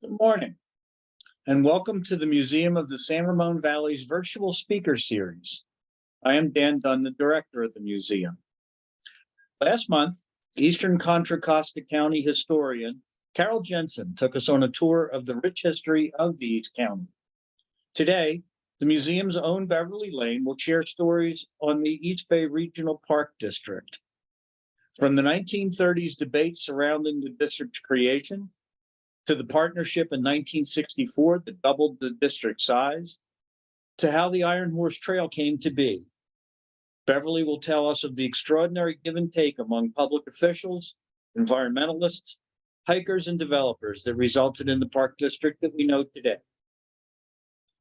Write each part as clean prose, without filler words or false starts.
Good morning, and welcome to the Museum of the San Ramon Valley's virtual speaker series. I am Dan Dunn, the director of the museum. Last month, Eastern Contra Costa County historian Carol Jensen took us on a tour of the rich history of the East County. Today, the museum's own Beverly Lane will share stories on the East Bay Regional Park District. From the 1930s debates surrounding the district's creation, to the partnership in 1964 that doubled the district size, to how the Iron Horse Trail came to be. Beverly will tell us of the extraordinary give and take among public officials, environmentalists, hikers, and developers that resulted in the park district that we know today.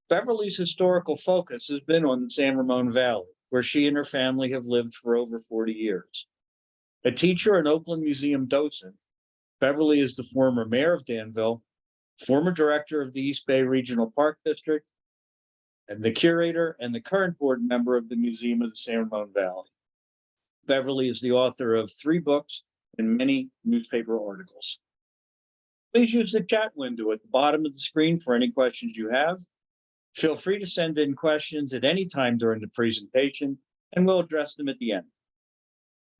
Beverly's historical focus has been on the San Ramon Valley, where she and her family have lived for over 40 years. A teacher and Oakland Museum docent, Beverly is the former mayor of Danville, former director of the East Bay Regional Park District, and the curator and the current board member of the Museum of the San Ramon Valley. Beverly is the author of 3 books and many newspaper articles. Please use the chat window at the bottom of the screen for any questions you have. Feel free to send in questions at any time during the presentation, and we'll address them at the end.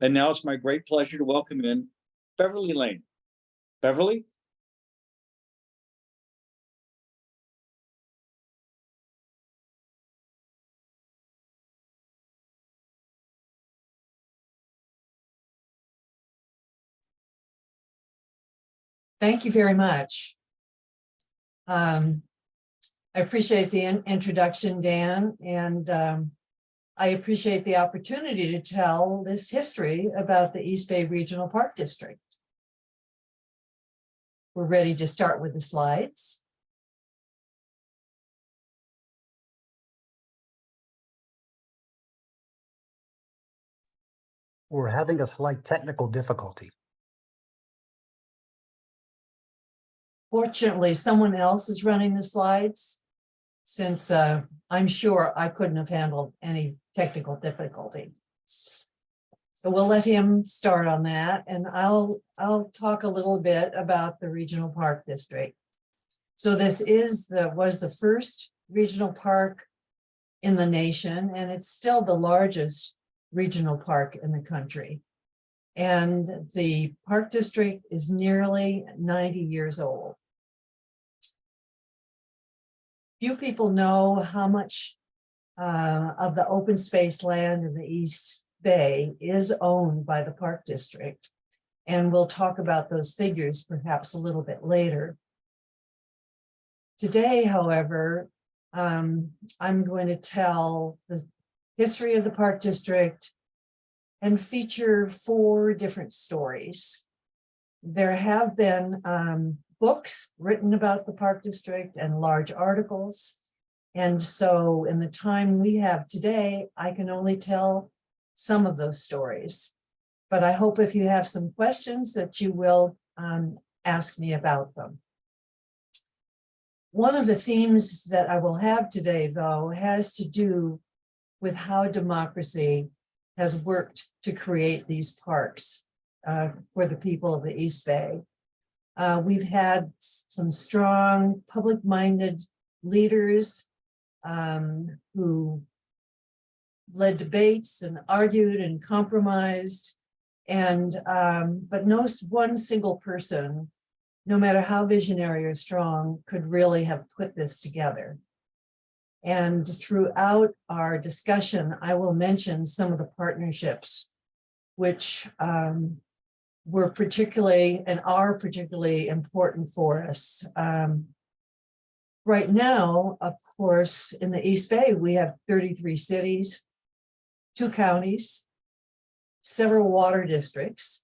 And now it's my great pleasure to welcome in Beverly Lane. Beverly? Thank you very much. I appreciate the introduction, Dan, and I appreciate the opportunity to tell this history about the East Bay Regional Park District. We're ready to start with the slides. We're having a slight technical difficulty. Fortunately, someone else is running the slides, since I'm sure I couldn't have handled any technical difficulty. So we'll let him start on that, and I'll talk a little bit about the Regional Park District. So this was the first regional park in the nation, and it's still the largest regional park in the country. And the park district is nearly 90 years old. Few people know how much of the open space land in the East Bay is owned by the park district. And we'll talk about those figures perhaps a little bit later. Today, however, I'm going to tell the history of the park district and feature 4 different stories. There have been books written about the park district and large articles. And so in the time we have today, I can only tell some of those stories. But I hope if you have some questions that you will ask me about them. One of the themes that I will have today, though, has to do with how democracy has worked to create these parks for the people of the East Bay. We've had some strong public-minded leaders who led debates and argued and compromised, and but no one single person, no matter how visionary or strong, could really have put this together. And throughout our discussion, I will mention some of the partnerships which were particularly and are particularly important for us. Right now, of course, in the East Bay, we have 33 cities, 2 counties, several water districts,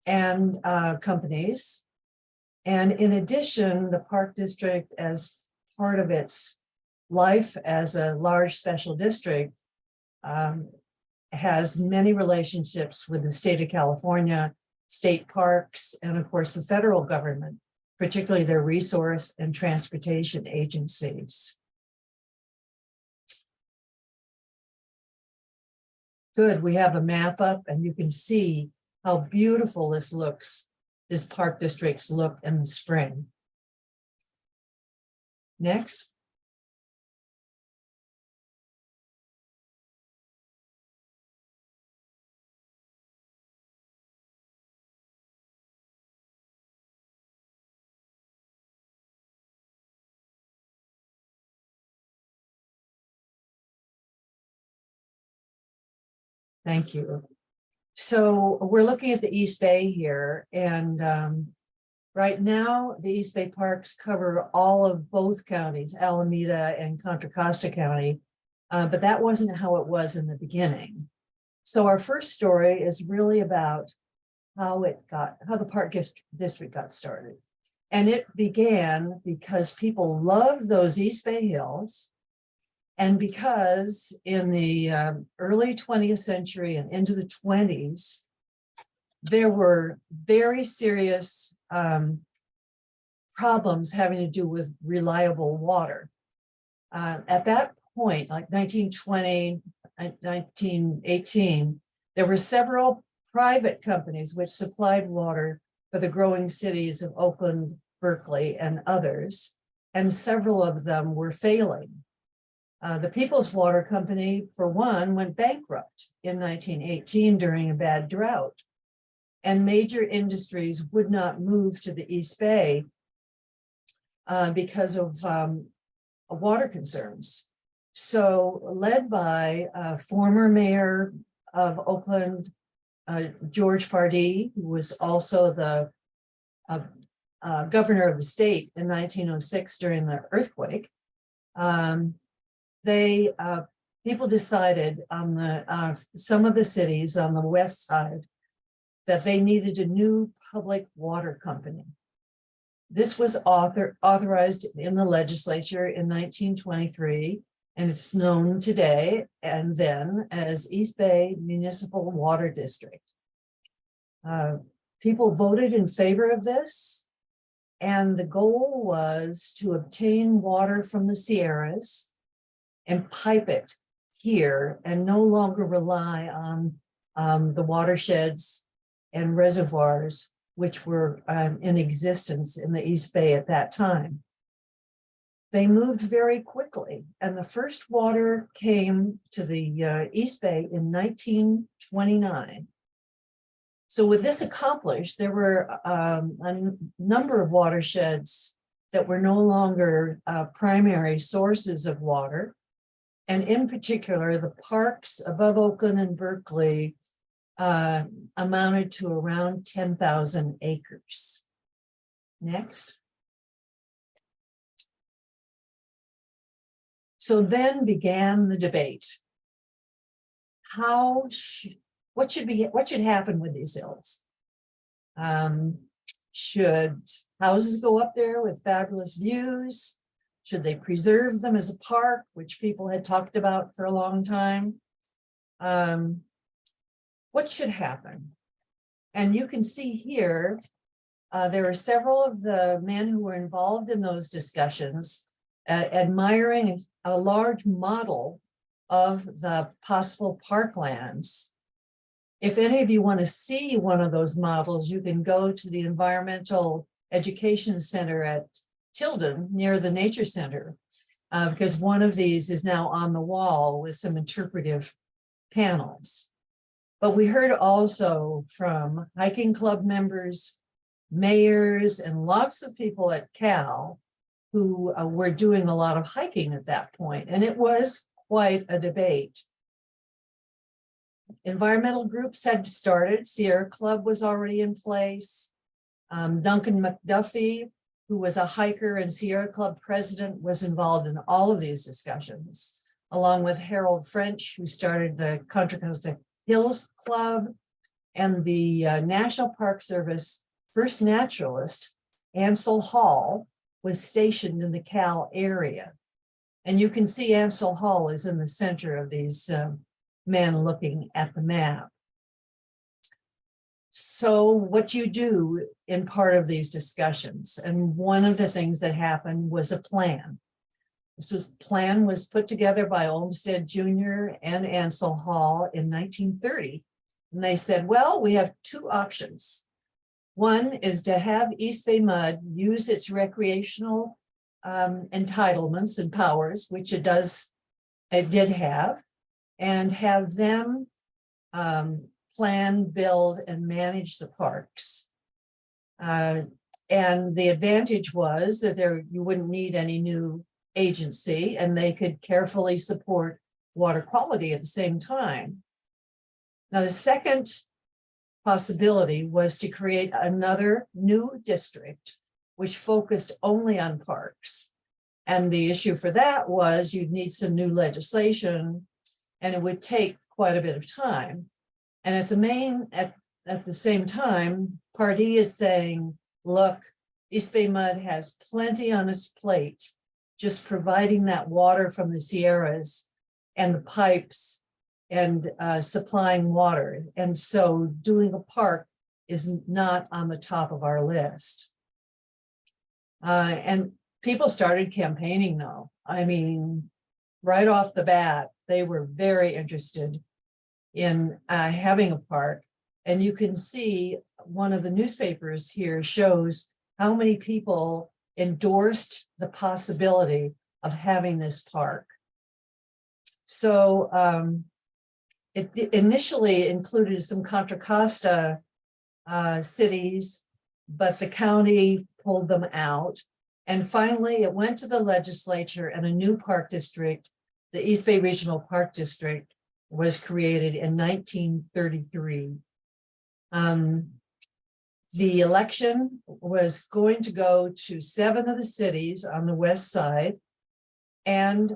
and companies. And in addition, the Park District, as part of its life as a large special district, has many relationships with the state of California, state parks, and of course the federal government, particularly their resource and transportation agencies. Good, we have a map up and you can see how beautiful this park districts look in the spring. Next. Thank you. So we're looking at the East Bay here, and right now, the East Bay parks cover all of both counties, Alameda and Contra Costa County, but that wasn't how it was in the beginning. So our first story is really about how the park district got started. And it began because people loved those East Bay hills. And because in the early 20th century and into the 20s, there were very serious problems having to do with reliable water. At that point, like 1920, 1918, there were several private companies which supplied water for the growing cities of Oakland, Berkeley, and others, and several of them were failing. The People's Water Company, for one, went bankrupt in 1918 during a bad drought, and major industries would not move to the East Bay because of water concerns. So, led by former mayor of Oakland, George Pardee, who was also the governor of the state in 1906 during the earthquake, people decided on some of the cities on the west side that they needed a new public water company. This was authorized in the legislature in 1923, and it's known today and then as East Bay Municipal Water District. People voted in favor of this, and the goal was to obtain water from the Sierras and pipe it here and no longer rely on the watersheds and reservoirs which were in existence in the East Bay at that time. They moved very quickly, and the first water came to the East Bay in 1929. So with this accomplished, there were a number of watersheds that were no longer primary sources of water. And in particular, the parks above Oakland and Berkeley amounted to around 10,000 acres. Next. So then began the debate. What should happen with these hills? Should houses go up there with fabulous views? Should they preserve them as a park, which people had talked about for a long time? What should happen? And you can see here, there are several of the men who were involved in those discussions admiring a large model of the possible parklands. If any of you want to see one of those models, you can go to the Environmental Education Center at Tilden near the Nature Center, because one of these is now on the wall with some interpretive panels. But we heard also from hiking club members, mayors, and lots of people at Cal who were doing a lot of hiking at that point, and it was quite a debate. Environmental groups had started. Sierra Club was already in place. Duncan McDuffie, who was a hiker and Sierra Club president, was involved in all of these discussions, along with Harold French, who started the Contra Costa Hills Club, and the National Park Service first naturalist, Ansel Hall, was stationed in the Cal area. And you can see Ansel Hall is in the center of these men looking at the map. So what you do in part of these discussions, and one of the things that happened was a plan. Plan was put together by Olmsted Jr. and Ansel Hall in 1930. And they said, well, we have two options. One is to have East Bay Mud use its recreational entitlements and powers, which it did have, and have them plan, build, and manage the parks. And the advantage was that you wouldn't need any new agency, and they could carefully support water quality at the same time. Now, the second possibility was to create another new district, which focused only on parks. And the issue for that was you'd need some new legislation, and it would take quite a bit of time. And at the same time, Pardee is saying, look, East Bay Mud has plenty on its plate, just providing that water from the Sierras and the pipes and supplying water. And so doing a park is not on the top of our list. And people started campaigning though. I mean, right off the bat, they were very interested in having a park. And you can see one of the newspapers here shows how many people endorsed the possibility of having this park. So it initially included some Contra Costa cities, but the county pulled them out. And finally, it went to the legislature, and a new park district, the East Bay Regional Park District, was created in 1933. The election was going to go to 7 of the cities on the west side, and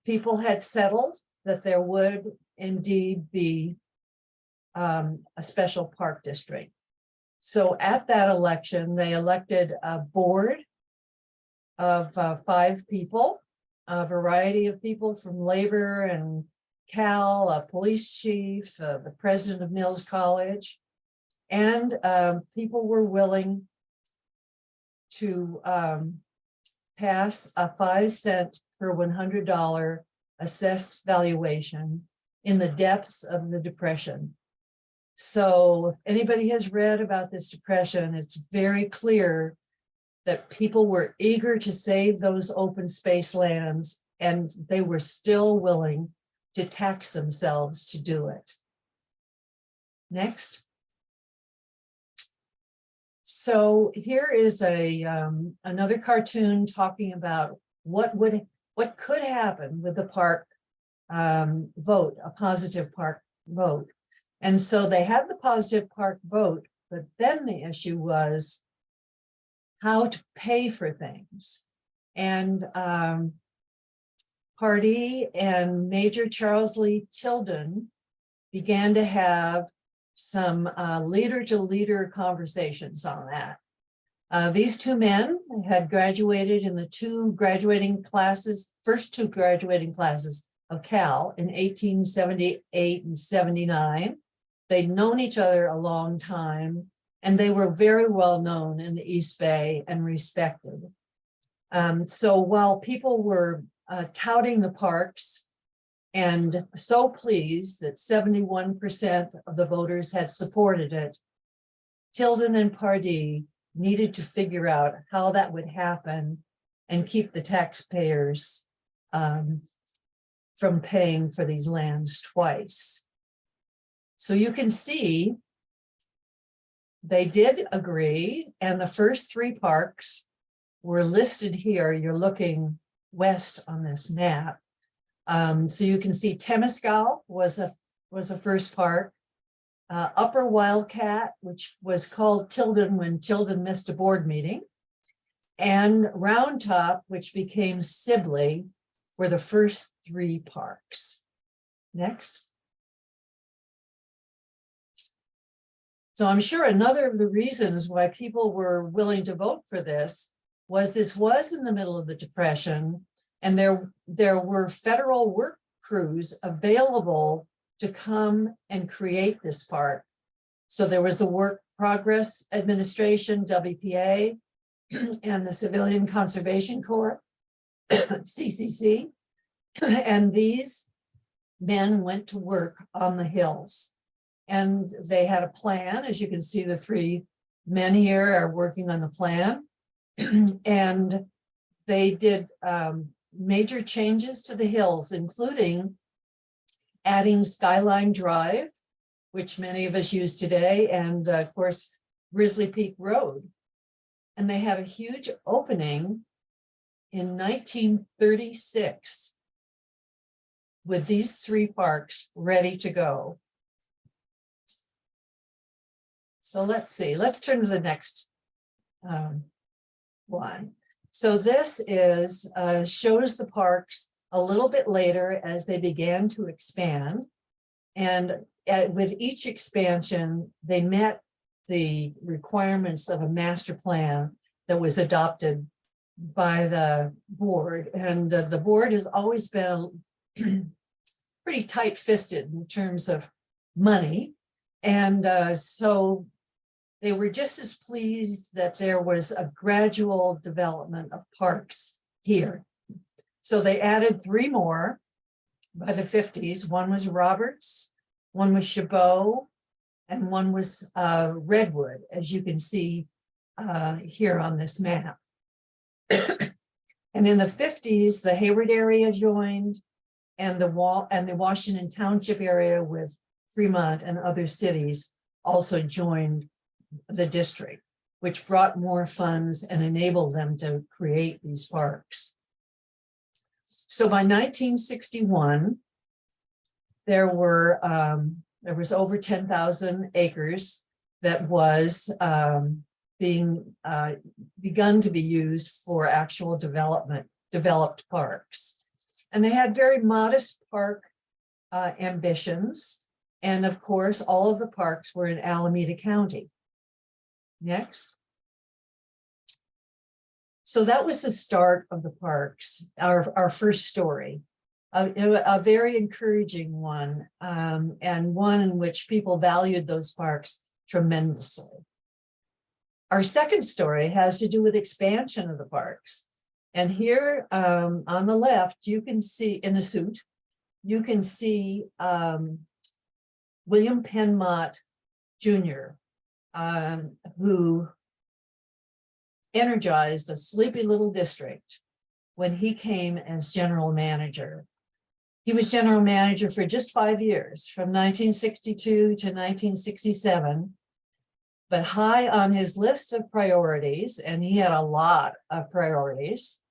people had settled that there would indeed be a special park district. So at that election, they elected a board of 5 people, a variety of people from labor and Cal, a police chief, the president of Mills College, and people were willing to pass a 5-cent per $100 assessed valuation in the depths of the Depression. So if anybody has read about this Depression, it's very clear that people were eager to save those open space lands, and they were still willing to tax themselves to do it. Next. So here is another cartoon talking about what could happen with the park vote, a positive park vote. And so they had the positive park vote, but then the issue was how to pay for things. And Pardee and Major Charles Lee Tilden began to have some leader-to-leader conversations on that. These 2 men had graduated in the first two graduating classes of Cal in 1878 and 79. They'd known each other a long time, and they were very well known in the East Bay and respected. So while people were touting the parks and so pleased that 71% of the voters had supported it, Tilden and Pardee needed to figure out how that would happen and keep the taxpayers from paying for these lands twice. So you can see they did agree, and the first 3 parks were listed here. You're looking west on this map. So you can see Temescal was a first park. Upper Wildcat, which was called Tilden when Tilden missed a board meeting, and Round Top, which became Sibley, were the first 3 parks. Next. So I'm sure another of the reasons why people were willing to vote for this was in the middle of the Depression, and there were federal work crews available to come and create this park. So there was the Work Progress Administration, WPA, and the Civilian Conservation Corps, CCC, and these men went to work on the hills. And they had a plan. As you can see, the 3 men here are working on the plan. And they did major changes to the hills, including adding Skyline Drive, which many of us use today, and of course, Grizzly Peak Road. And they had a huge opening in 1936 with these 3 parks ready to go. So let's see, let's turn to the next one. So this is shows the parks a little bit later as they began to expand. And with each expansion, they met the requirements of a master plan that was adopted by the board. And the board has always been pretty tight-fisted in terms of money. And so they were just as pleased that there was a gradual development of parks here. So they added 3 more by the 50s. One was Roberts, one was Chabot, and one was Redwood, as you can see here on this map. And in the 50s, the Hayward area joined, and the Washington Township area with Fremont and other cities also joined the district, which brought more funds and enabled them to create these parks. So by 1961, there was over 10,000 acres that was being begun to be used for actual developed parks. And they had very modest park ambitions. And of course, all of the parks were in Alameda County. Next. So that was the start of the parks, our first story, a very encouraging one, and one in which people valued those parks tremendously. Our second story has to do with expansion of the parks. And here on the left, you can see in the suit, you can see William Penn Mott Jr., who energized a sleepy little district when he came as general manager. He was general manager for just 5 years, from 1962 to 1967. But high on his list of priorities, and he had a lot of priorities,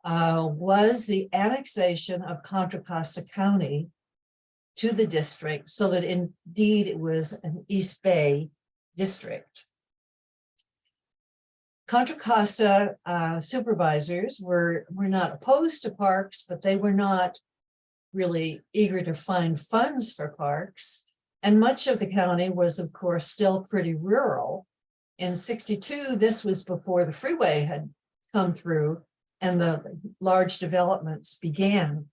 was the annexation of Contra Costa County to the district, so that indeed it was an East Bay district. Contra Costa supervisors were not opposed to parks, but they were not really eager to find funds for parks. And much of the county was, of course, still pretty rural. In '62, this was before the freeway had come through and the large developments began.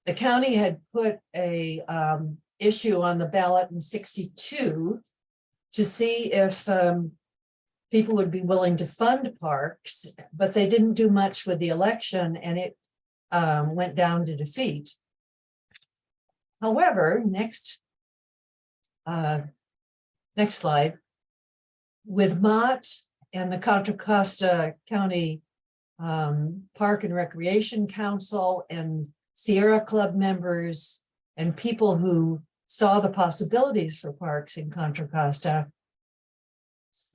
The county had put a issue on the ballot in '62 to see if people would be willing to fund parks, but they didn't do much with the election, and it went down to defeat. However, next slide. With Mott and the Contra Costa County Park and Recreation Council and Sierra Club members and people who saw the possibilities for parks in Contra Costa,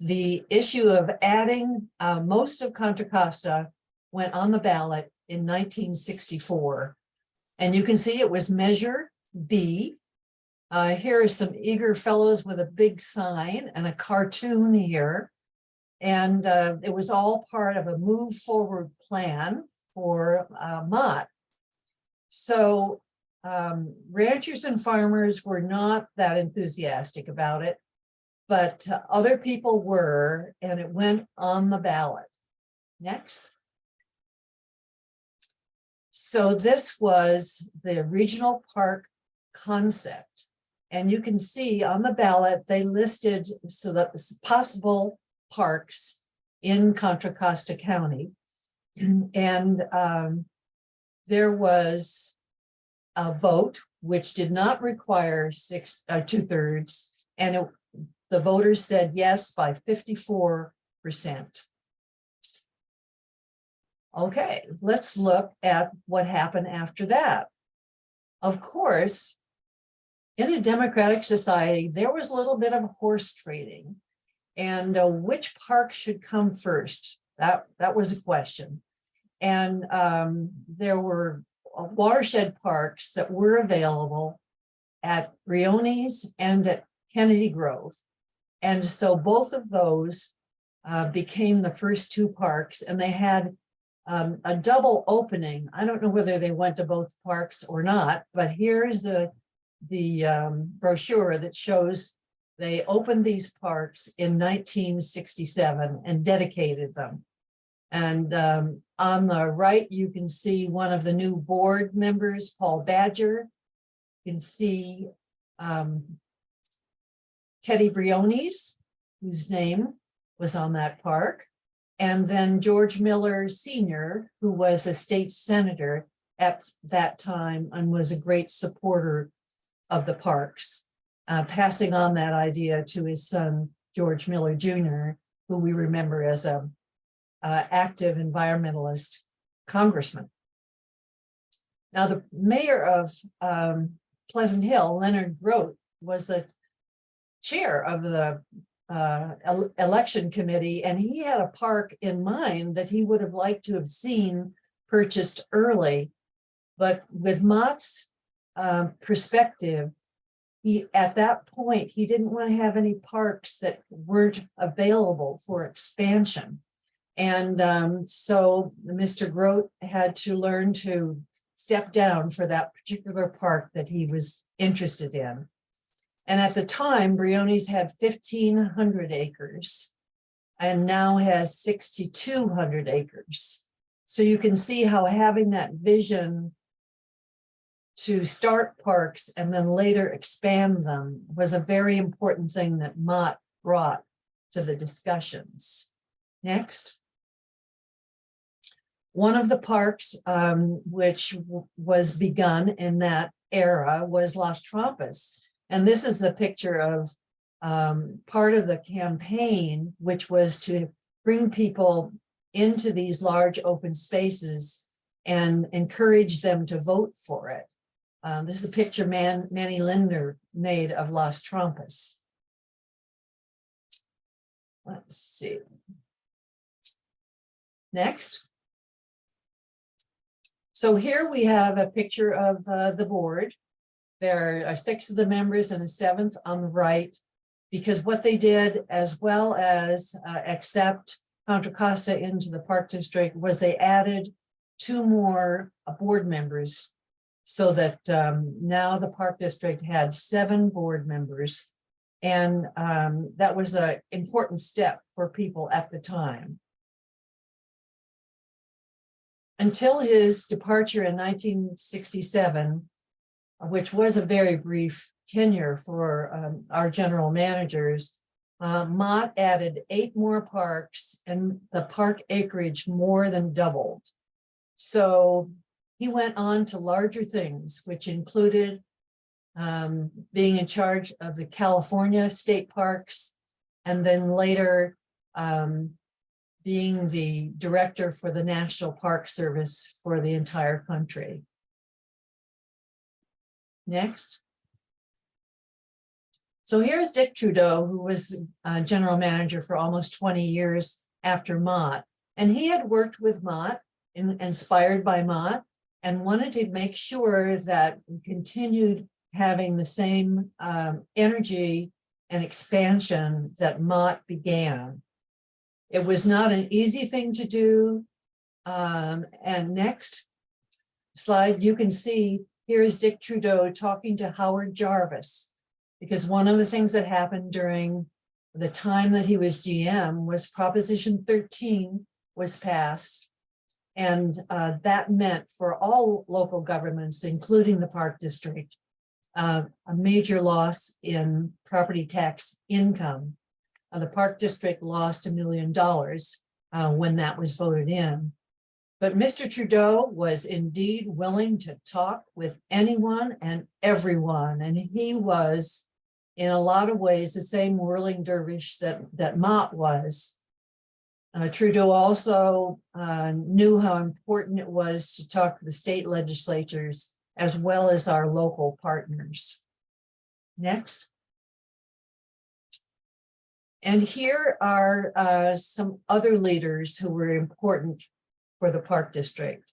the issue of adding most of Contra Costa went on the ballot in 1964. And you can see it was Measure B. Here are some eager fellows with a big sign and a cartoon here. And it was all part of a move forward plan for Mott. So ranchers and farmers were not that enthusiastic about it, but other people were, and it went on the ballot. Next. So this was the regional park concept. And you can see on the ballot, they listed so that possible parks in Contra Costa County. And there was a vote, which did not require 2/3, and the voters said yes by 54%. Okay, let's look at what happened after that. Of course, in a democratic society, there was a little bit of horse trading. And which park should come first? That was a question. And there were watershed parks that were available at Briones and at Kennedy Grove. And so both of those became the first two parks, and they had a double opening. I don't know whether they went to both parks or not, but here's the brochure that shows they opened these parks in 1967 and dedicated them. And on the right, you can see one of the new board members, Paul Badger. You can see Teddy Briones, whose name was on that park. And then George Miller Sr., who was a state senator at that time and was a great supporter of the parks, passing on that idea to his son, George Miller Jr., who we remember as a active environmentalist congressman. Now, the mayor of Pleasant Hill, Leonard Grote, was the chair of the election committee, and he had a park in mind that he would have liked to have seen purchased early. But with Mott's perspective, at that point, he didn't want to have any parks that weren't available for expansion. And so Mr. Grote had to learn to step down for that particular park that he was interested in. And at the time, Briones had 1,500 acres and now has 6,200 acres. So you can see how having that vision to start parks and then later expand them was a very important thing that Mott brought to the discussions. Next. One of the parks which was begun in that era was Las Trampas. And this is a picture of part of the campaign, which was to bring people into these large open spaces and encourage them to vote for it. This is a picture Manny Linder made of Las Trampas. Let's see. Next. So here we have a picture of the board. There are 6 of the members and a 7th on the right, because what they did, as well as accept Contra Costa into the Park District, was they added 2 more board members, so that now the Park District had 7 board members. And that was an important step for people at the time. Until his departure in 1967, which was a very brief tenure for our general managers, Mott added 8 more parks, and the park acreage more than doubled. So he went on to larger things, which included being in charge of the California state parks, and then later being the director for the National Park Service for the entire country. Next. So here's Dick Trudeau, who was general manager for almost 20 years after Mott. And he had worked with Mott, inspired by Mott, and wanted to make sure that we continued having the same energy and expansion that Mott began. It was not an easy thing to do. And next slide, you can see here's Dick Trudeau talking to Howard Jarvis, because one of the things that happened during the time that he was GM was Proposition 13 was passed. And that meant for all local governments, including the Park District, a major loss in property tax income. The Park District lost $1 million when that was voted in. But Mr. Trudeau was indeed willing to talk with anyone and everyone. And he was, in a lot of ways, the same whirling dervish that Mott was. Trudeau also knew how important it was to talk to the state legislatures as well as our local partners. Next. And here are some other leaders who were important for the Park District.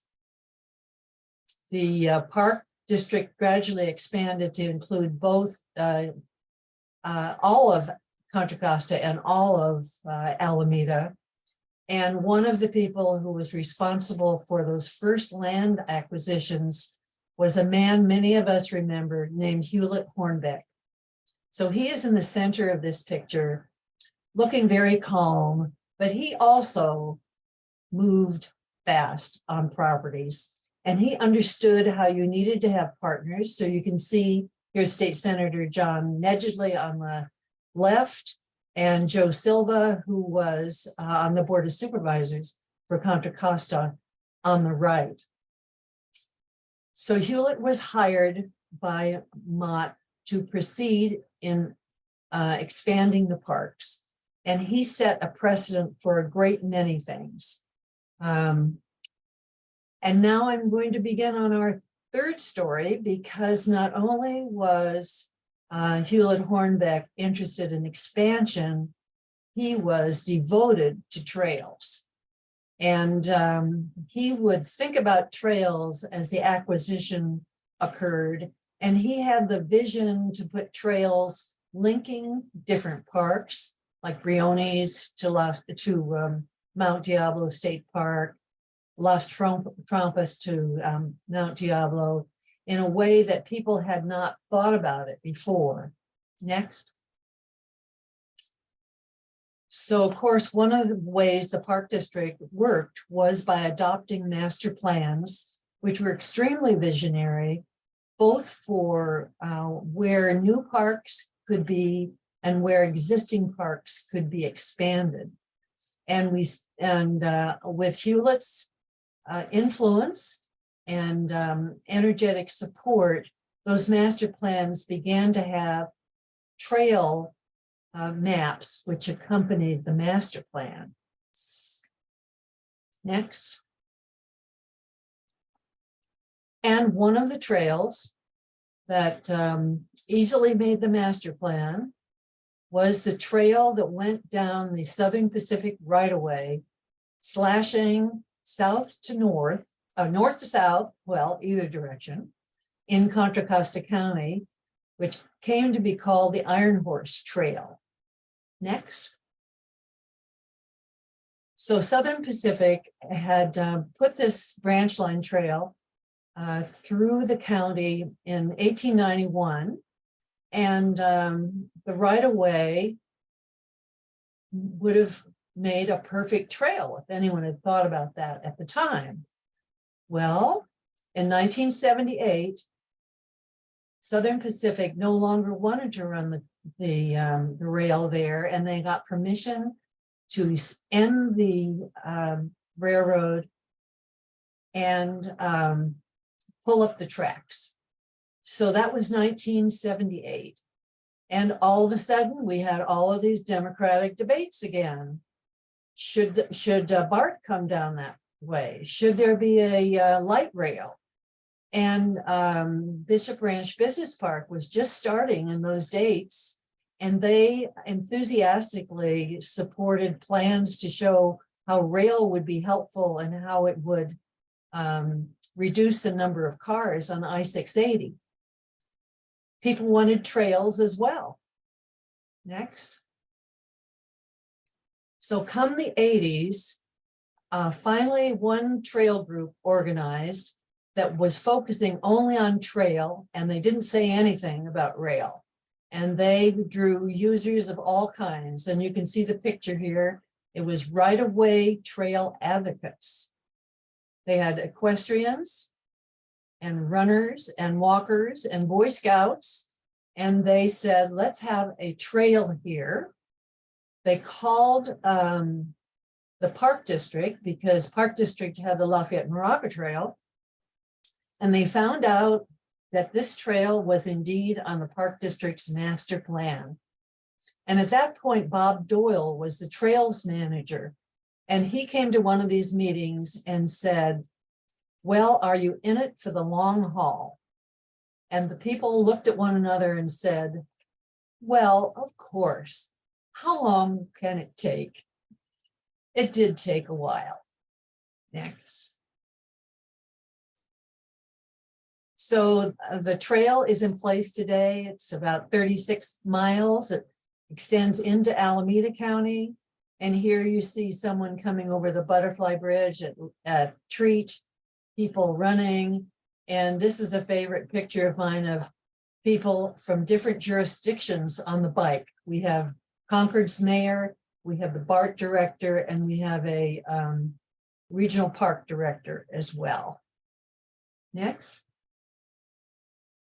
The Park District gradually expanded to include both all of Contra Costa and all of Alameda. And one of the people who was responsible for those first land acquisitions was a man many of us remember named Hewlett Hornbeck. So he is in the center of this picture, looking very calm, but he also moved fast on properties. And he understood how you needed to have partners. So you can see here's State Senator John Nedgley on the left, and Joe Silva, who was on the Board of Supervisors for Contra Costa, on the right. So Hewlett was hired by Mott to proceed in expanding the parks. And he set a precedent for a great many things. And now I'm going to begin on our third story, because not only was Hewlett Hornbeck interested in expansion, he was devoted to trails. And he would think about trails as the acquisition occurred. And he had the vision to put trails linking different parks, like Briones to Mount Diablo State Park, Las Trampas to Mount Diablo, in a way that people had not thought about it before. Next. So of course, one of the ways the Park District worked was by adopting master plans, which were extremely visionary, both for where new parks could be and where existing parks could be expanded. And with Hewlett's influence and energetic support, those master plans began to have trail maps which accompanied the master plan. Next. And one of the trails that easily made the master plan was the trail that went down the Southern Pacific right-of-way, slashing south to north, north to south, well, either direction, in Contra Costa County, which came to be called the Iron Horse Trail. Next. So Southern Pacific had put this branch line trail through the county in 1891, and the right-of-way would have made a perfect trail if anyone had thought about that at the time. Well, in 1978, Southern Pacific no longer wanted to run the rail there, and they got permission to end the railroad and pull up the tracks. So that was 1978. And all of a sudden, we had all of these Democratic debates again. Should BART come down that way? Should there be a light rail? And Bishop Ranch Business Park was just starting in those dates, and they enthusiastically supported plans to show how rail would be helpful and how it would reduce the number of cars on I-680. People wanted trails as well. Next. So come the 80s, finally one trail group organized that was focusing only on trail, and they didn't say anything about rail. And they drew users of all kinds. And you can see the picture here. It was right-of-way trail advocates. They had equestrians and runners and walkers and Boy Scouts. And they said, let's have a trail here. They called the Park District, because Park District had the Lafayette Moraga Trail. And they found out that this trail was indeed on the Park District's master plan. And at that point, Bob Doyle was the trails manager. And he came to one of these meetings and said, well, are you in it for the long haul? And the people looked at one another and said, well, of course. How long can it take? It did take a while. Next. So the trail is in place today. It's about 36 miles. It extends into Alameda County. And here you see someone coming over the Butterfly Bridge at Treat, people running. And this is a favorite picture of mine of people from different jurisdictions on the bike. We have Concord's mayor, we have the BART director, and we have a regional park director as well. Next.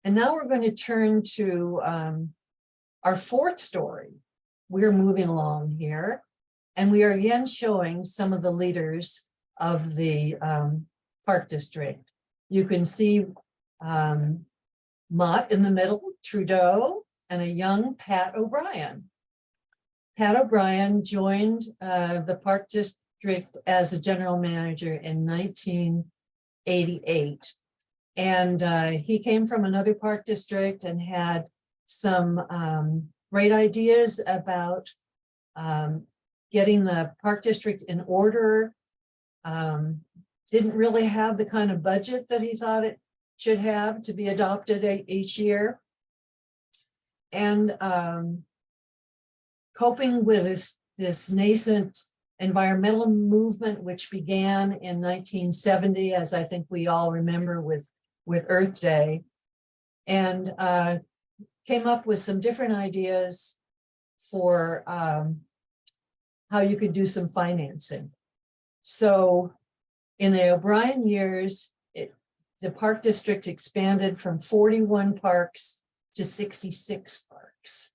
And now we're going to turn to our fourth story. We're moving along here, and we are again showing some of the leaders of the park district. You can see Mott in the middle, Trudeau, and a young Pat O'Brien. Pat O'Brien joined the park district as a general manager in 1988. And he came from another park district and had some great ideas about getting the park district in order. Didn't really have the kind of budget that he thought it should have to be adopted each year. And coping with this nascent environmental movement, which began in 1970, as I think we all remember with Earth Day, and came up with some different ideas for how you could do some financing. So in the O'Brien years, the park district expanded from 41 parks to 66 parks.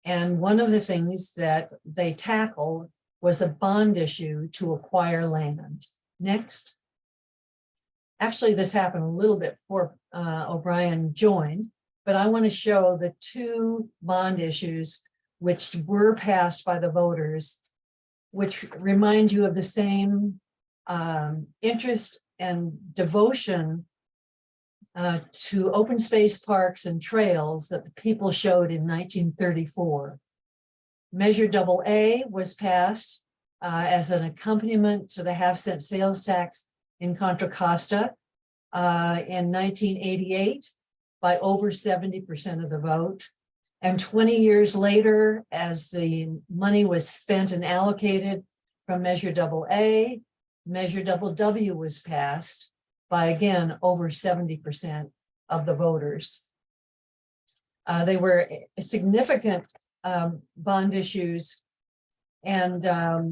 And one of the things that they tackled was a bond issue to acquire land. Next. Actually, this happened a little bit before O'Brien joined, but I want to show the two bond issues which were passed by the voters, which remind you of the same interest and devotion to open space parks and trails that the people showed in 1934. Measure AA was passed as an accompaniment to the half-cent sales tax in Contra Costa in 1988 by over 70% of the vote. And 20 years later, as the money was spent and allocated from Measure AA, Measure W was passed by, again, over 70% of the voters. They were significant bond issues. And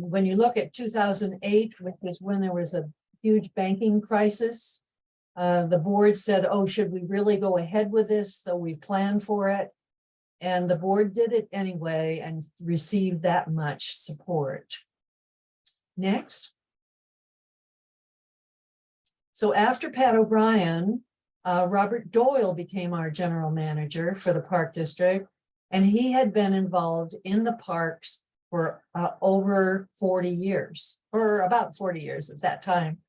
when you look at 2008, which was when there was a huge banking crisis, the board said, oh, should we really go ahead with this? So we planned for it. And the board did it anyway and received that much support. Next. So after Pat O'Brien, Robert Doyle became our general manager for the park district, and he had been involved in the parks for over 40 years, or about 40 years at that time.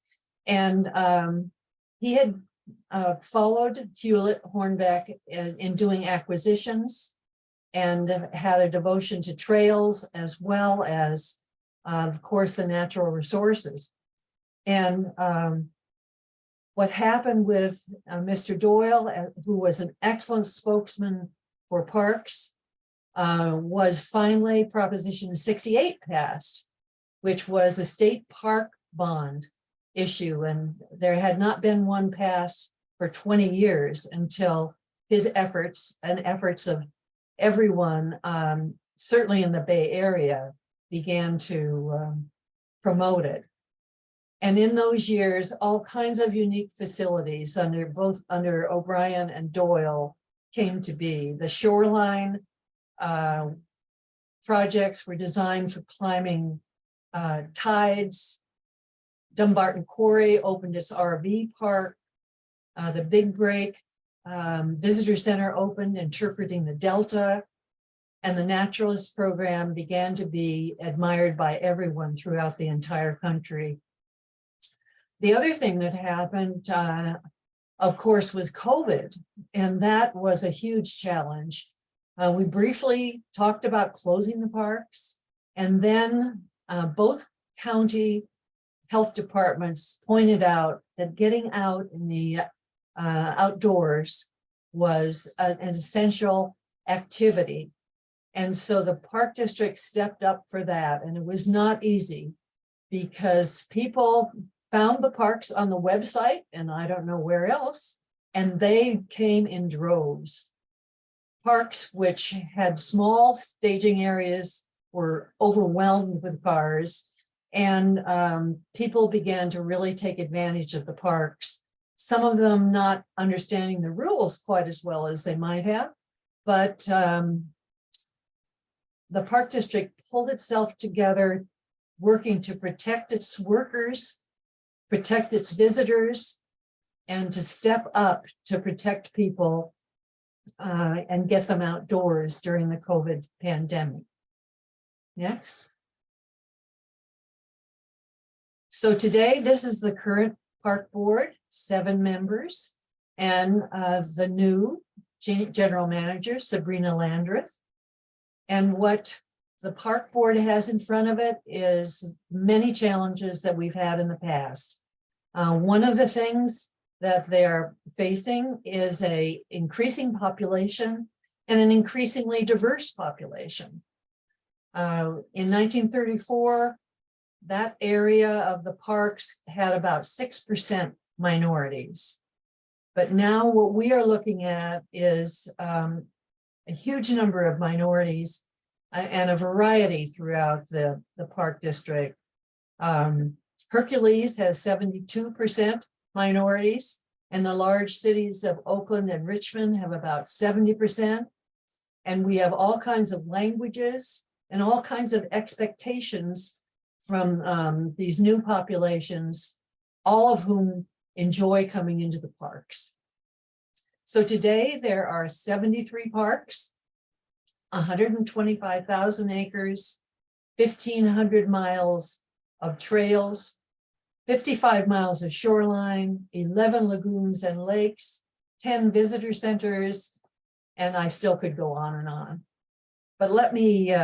And he had followed Hewlett Hornbeck in doing acquisitions and had a devotion to trails as well as, of course, the natural resources. And what happened with Mr. Doyle, who was an excellent spokesman for parks, was finally Proposition 68 passed, which was a state park bond issue. And there had not been one passed for 20 years until his efforts and efforts of everyone, certainly in the Bay Area, began to promote it. And in those years, all kinds of unique facilities under O'Brien and Doyle came to be. The shoreline projects were designed for climbing tides. Dumbarton Quarry opened its RV park. The Big Break Visitor Center opened, interpreting the Delta. And the naturalist program began to be admired by everyone throughout the entire country. The other thing that happened, of course, was COVID, and that was a huge challenge. We briefly talked about closing the parks, and then both county health departments pointed out that getting out in the outdoors was an essential activity. And so the park district stepped up for that, and it was not easy because people found the parks on the website, and I don't know where else, and they came in droves. Parks which had small staging areas were overwhelmed with cars, and people began to really take advantage of the parks. Some of them not understanding the rules quite as well as they might have, but the park district pulled itself together, working to protect its workers, protect its visitors, and to step up to protect people and get them outdoors during the COVID pandemic. Next. So today, this is the current park board, 7 members, and the new general manager, Sabrina Landreth. And what the park board has in front of it is many challenges that we've had in the past. One of the things that they're facing is an increasing population and an increasingly diverse population. In 1934, that area of the parks had about 6% minorities. But now what we are looking at is a huge number of minorities and a variety throughout the park district. Hercules has 72% minorities, and the large cities of Oakland and Richmond have about 70%. And we have all kinds of languages and all kinds of expectations from these new populations, all of whom enjoy coming into the parks. So today there are 73 parks, 125,000 acres, 1,500 miles of trails, 55 miles of shoreline, 11 lagoons and lakes, 10 visitor centers, and I still could go on and on. But let me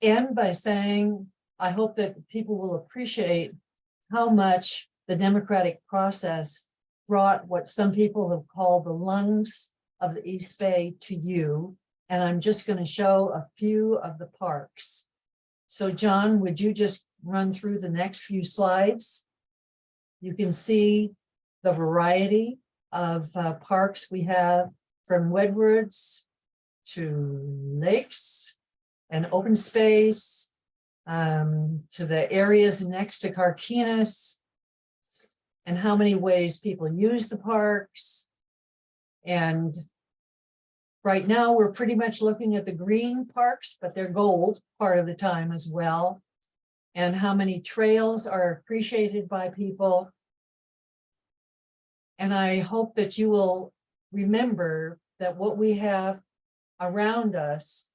end by saying, I hope that people will appreciate how much the democratic process brought what some people have called the lungs of the East Bay to you. And I'm just going to show a few of the parks. So John, would you just run through the next few slides? You can see the variety of parks we have, from Wedwoods to lakes and open space, to the areas next to Carquinez, and how many ways people use the parks. And right now we're pretty much looking at the green parks, but they're gold part of the time as well. And how many trails are appreciated by people. And I hope that you will remember that what we have around us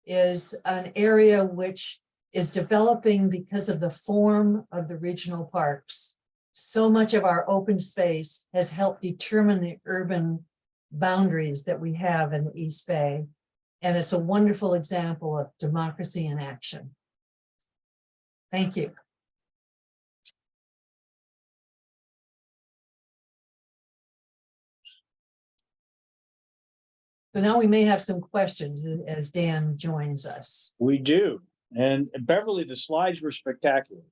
is an area which is developing because of the form of the regional parks. So much of our open space has helped determine the urban boundaries that we have in the East Bay. And it's a wonderful example of democracy in action. Thank you. So now we may have some questions as Dan joins us. We do. And Beverly, the slides were spectacular.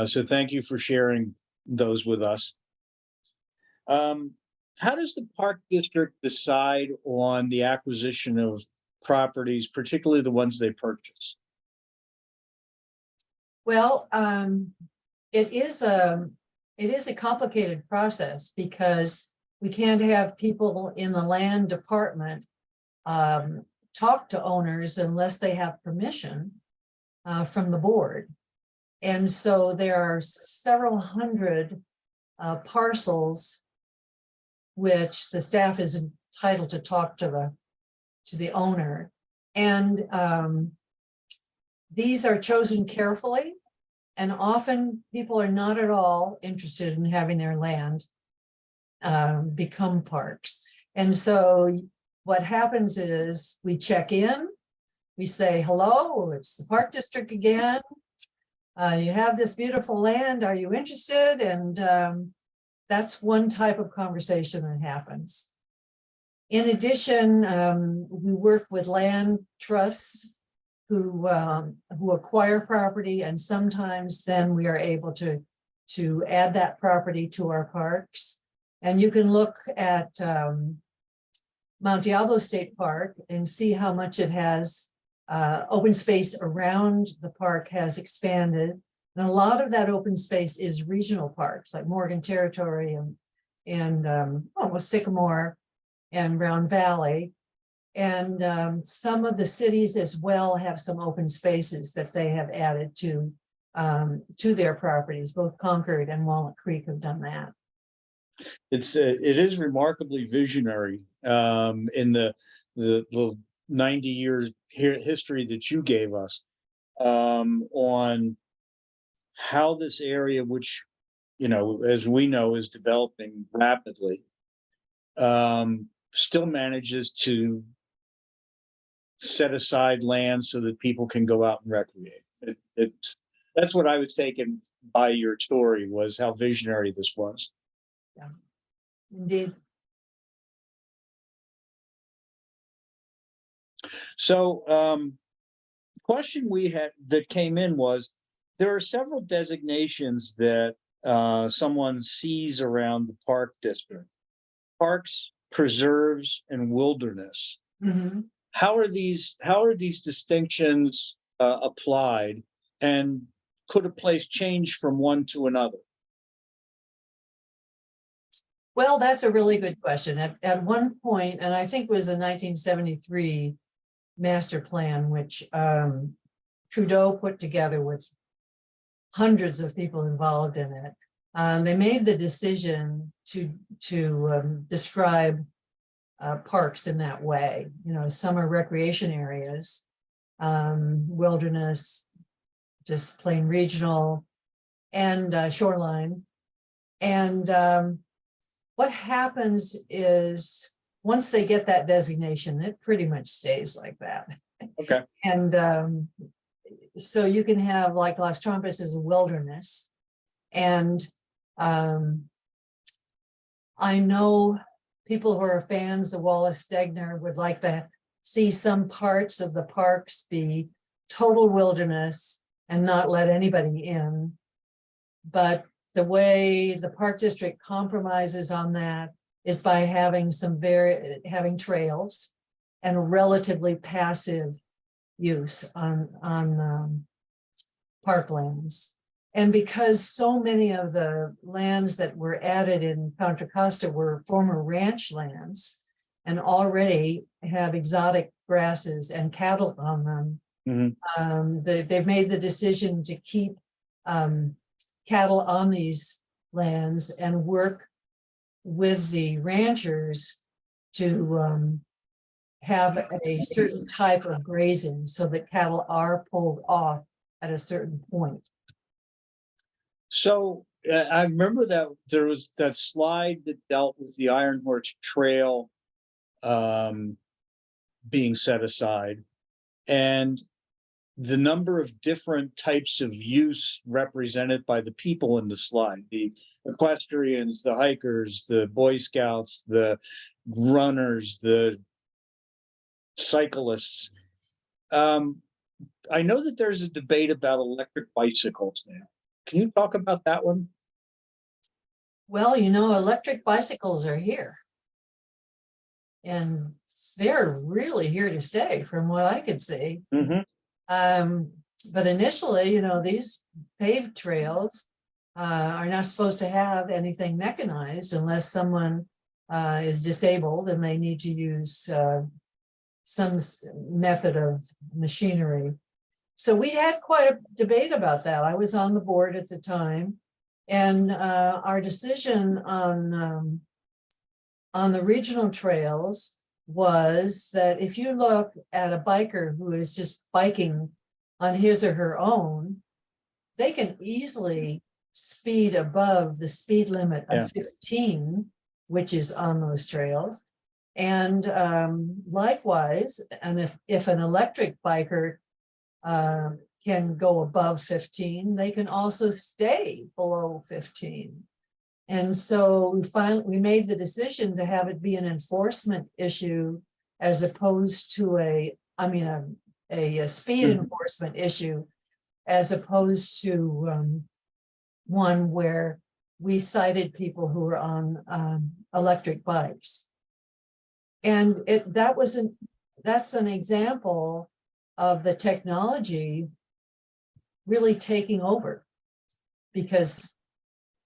So thank you for sharing those with us. How does the park district decide on the acquisition of properties, particularly the ones they purchase? Well, it is a complicated process because we can't have people in the land department talk to owners unless they have permission from the board. And so there are several hundred parcels which the staff is entitled to talk to the owner. And these are chosen carefully. And often people are not at all interested in having their land become parks. And so what happens is we check in, we say, hello, it's the Park District again. You have this beautiful land, are you interested? And that's one type of conversation that happens. In addition, we work with land trusts who acquire property, and sometimes then we are able to add that property to our parks. And you can look at Mount Diablo State Park and see how much it has open space around the park has expanded. And a lot of that open space is regional parks like Morgan Territory and almost Sycamore and Round Valley. And some of the cities as well have some open spaces that they have added to their properties. Both Concord and Walnut Creek have done that. It is remarkably visionary in the 90 years history that you gave us on how this area, which, you know, as we know, is developing rapidly, still manages to set aside land so that people can go out and recreate. That's what I was taken by your story, was how visionary this was. Yeah, indeed. So question we had that came in was, there are several designations that someone sees around the park district: parks, preserves, and wilderness. Mm-hmm. How are these distinctions applied, and could a place change from one to another? Well, that's a really good question. At one point, and I think it was the 1973 master plan, which Trudeau put together with hundreds of people involved in it. They made the decision to describe parks in that way. You know, some are recreation areas, wilderness, just plain regional, and shoreline. And what happens is, once they get that designation, it pretty much stays like that. Okay. And so you can have, like, Las Trampas is a wilderness. And I know people who are fans of Wallace Stegner would like to see some parts of the parks be total wilderness and not let anybody in. But the way the Park District compromises on that is by having having trails and relatively passive use on parklands. And because so many of the lands that were added in Contra Costa were former ranch lands and already have exotic grasses and cattle on them, they've made the decision to keep cattle on these lands and work with the ranchers to have a certain type of grazing so that cattle are pulled off at a certain point. So I remember that there was that slide that dealt with the Iron Horse Trail being set aside, and the number of different types of use represented by the people in the slide: the equestrians, the hikers, the Boy Scouts, the runners, the cyclists. I know that there's a debate about electric bicycles now. Can you talk about that one? Well, you know, electric bicycles are here. And they're really here to stay, from what I could see. But initially, you know, these paved trails are not supposed to have anything mechanized unless someone is disabled and they need to use some method of machinery. So we had quite a debate about that. I was on the board at the time, and our decision on the regional trails was that if you look at a biker who is just biking on his or her own, they can easily speed above the speed limit Yeah. of 15, which is on those trails. And likewise, and if an electric biker can go above 15, they can also stay below 15. And so we made the decision to have it be an enforcement issue as opposed to a speed Mhm. enforcement issue, as opposed to one where we cited people who were on electric bikes. And that's an example of the technology really taking over, because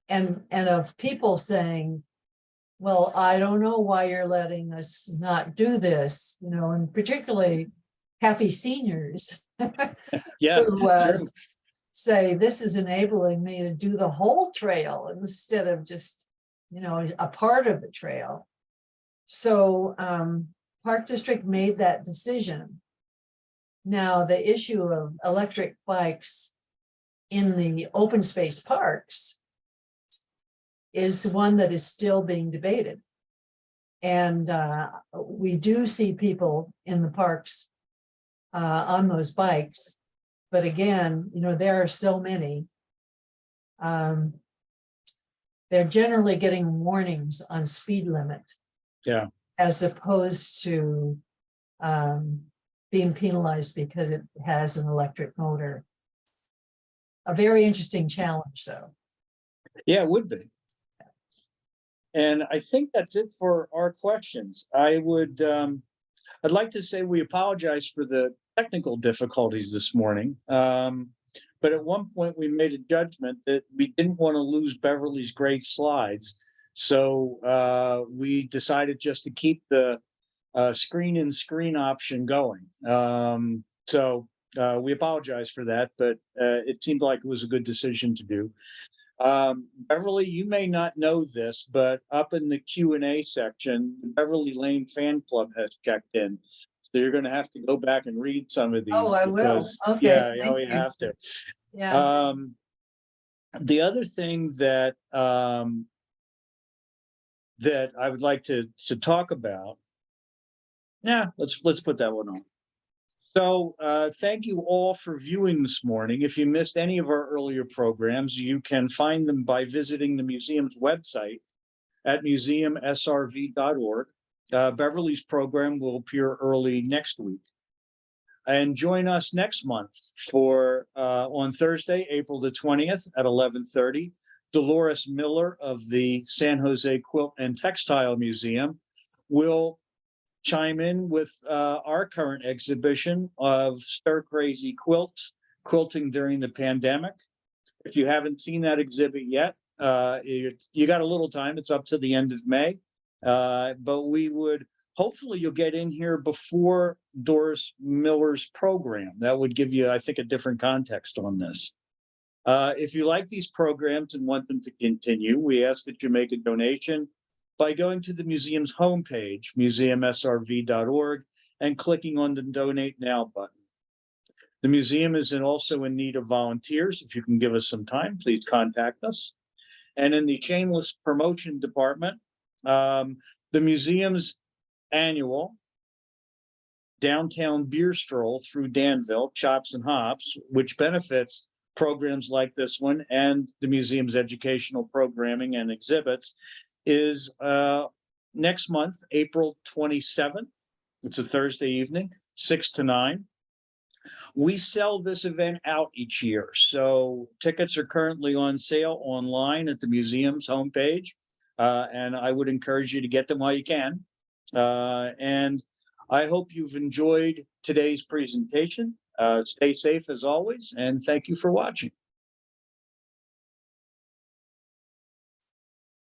and of people saying, well, I don't know why you're letting us not do this, and particularly happy seniors Yeah, who true. say this is enabling me to do the whole trail instead of just, a part of the trail. So Park District made that decision. Now, the issue of electric bikes in the open space parks is one that is still being debated. And we do see people in the parks on those bikes. But again, there are so many. They're generally getting warnings on speed limit. Yeah. As opposed to being penalized because it has an electric motor. A very interesting challenge, though. Yeah, it would be. And I think that's it for our questions. I'd like to say we apologize for the technical difficulties this morning. But at one point we made a judgment that we didn't want to lose Beverly's great slides. So we decided just to keep the screen and screen option going. So we apologize for that, but it seemed like it was a good decision to do. Beverly, you may not know this, but up in the Q&A section, the Beverly Lane Fan Club has checked in. So you're going to have to go back and read some of these. Oh, I will. Because, Okay, yeah, thank you you. have to. Yeah. The other thing that that I would like to talk about. Yeah, let's put that one on. So thank you all for viewing this morning. If you missed any of our earlier programs, you can find them by visiting the museum's website at museumsrv.org. Beverly's program will appear early next week. And join us next month for on Thursday, April the 20th at 11:30. Dolores Miller of the San Jose Quilt and Textile Museum will chime in with our current exhibition of Stir Crazy Quilts, quilting during the pandemic. If you haven't seen that exhibit yet, you got a little time. It's up to the end of May. But hopefully you'll get in here before Doris Miller's program. That would give you, I think, a different context on this. If you like these programs and want them to continue, we ask that you make a donation by going to the museum's homepage, museumsrv.org, and clicking on the Donate Now button. The museum is also in need of volunteers. If you can give us some time, please contact us. And in the shameless promotion department, the museum's annual downtown beer stroll through Danville, Chops and Hops, which benefits programs like this one and the museum's educational programming and exhibits, is next month, April 27th. It's a Thursday evening, 6 to 9. We sell this event out each year. So tickets are currently on sale online at the museum's homepage. And I would encourage you to get them while you can. And I hope you've enjoyed today's presentation. Stay safe as always, and thank you for watching.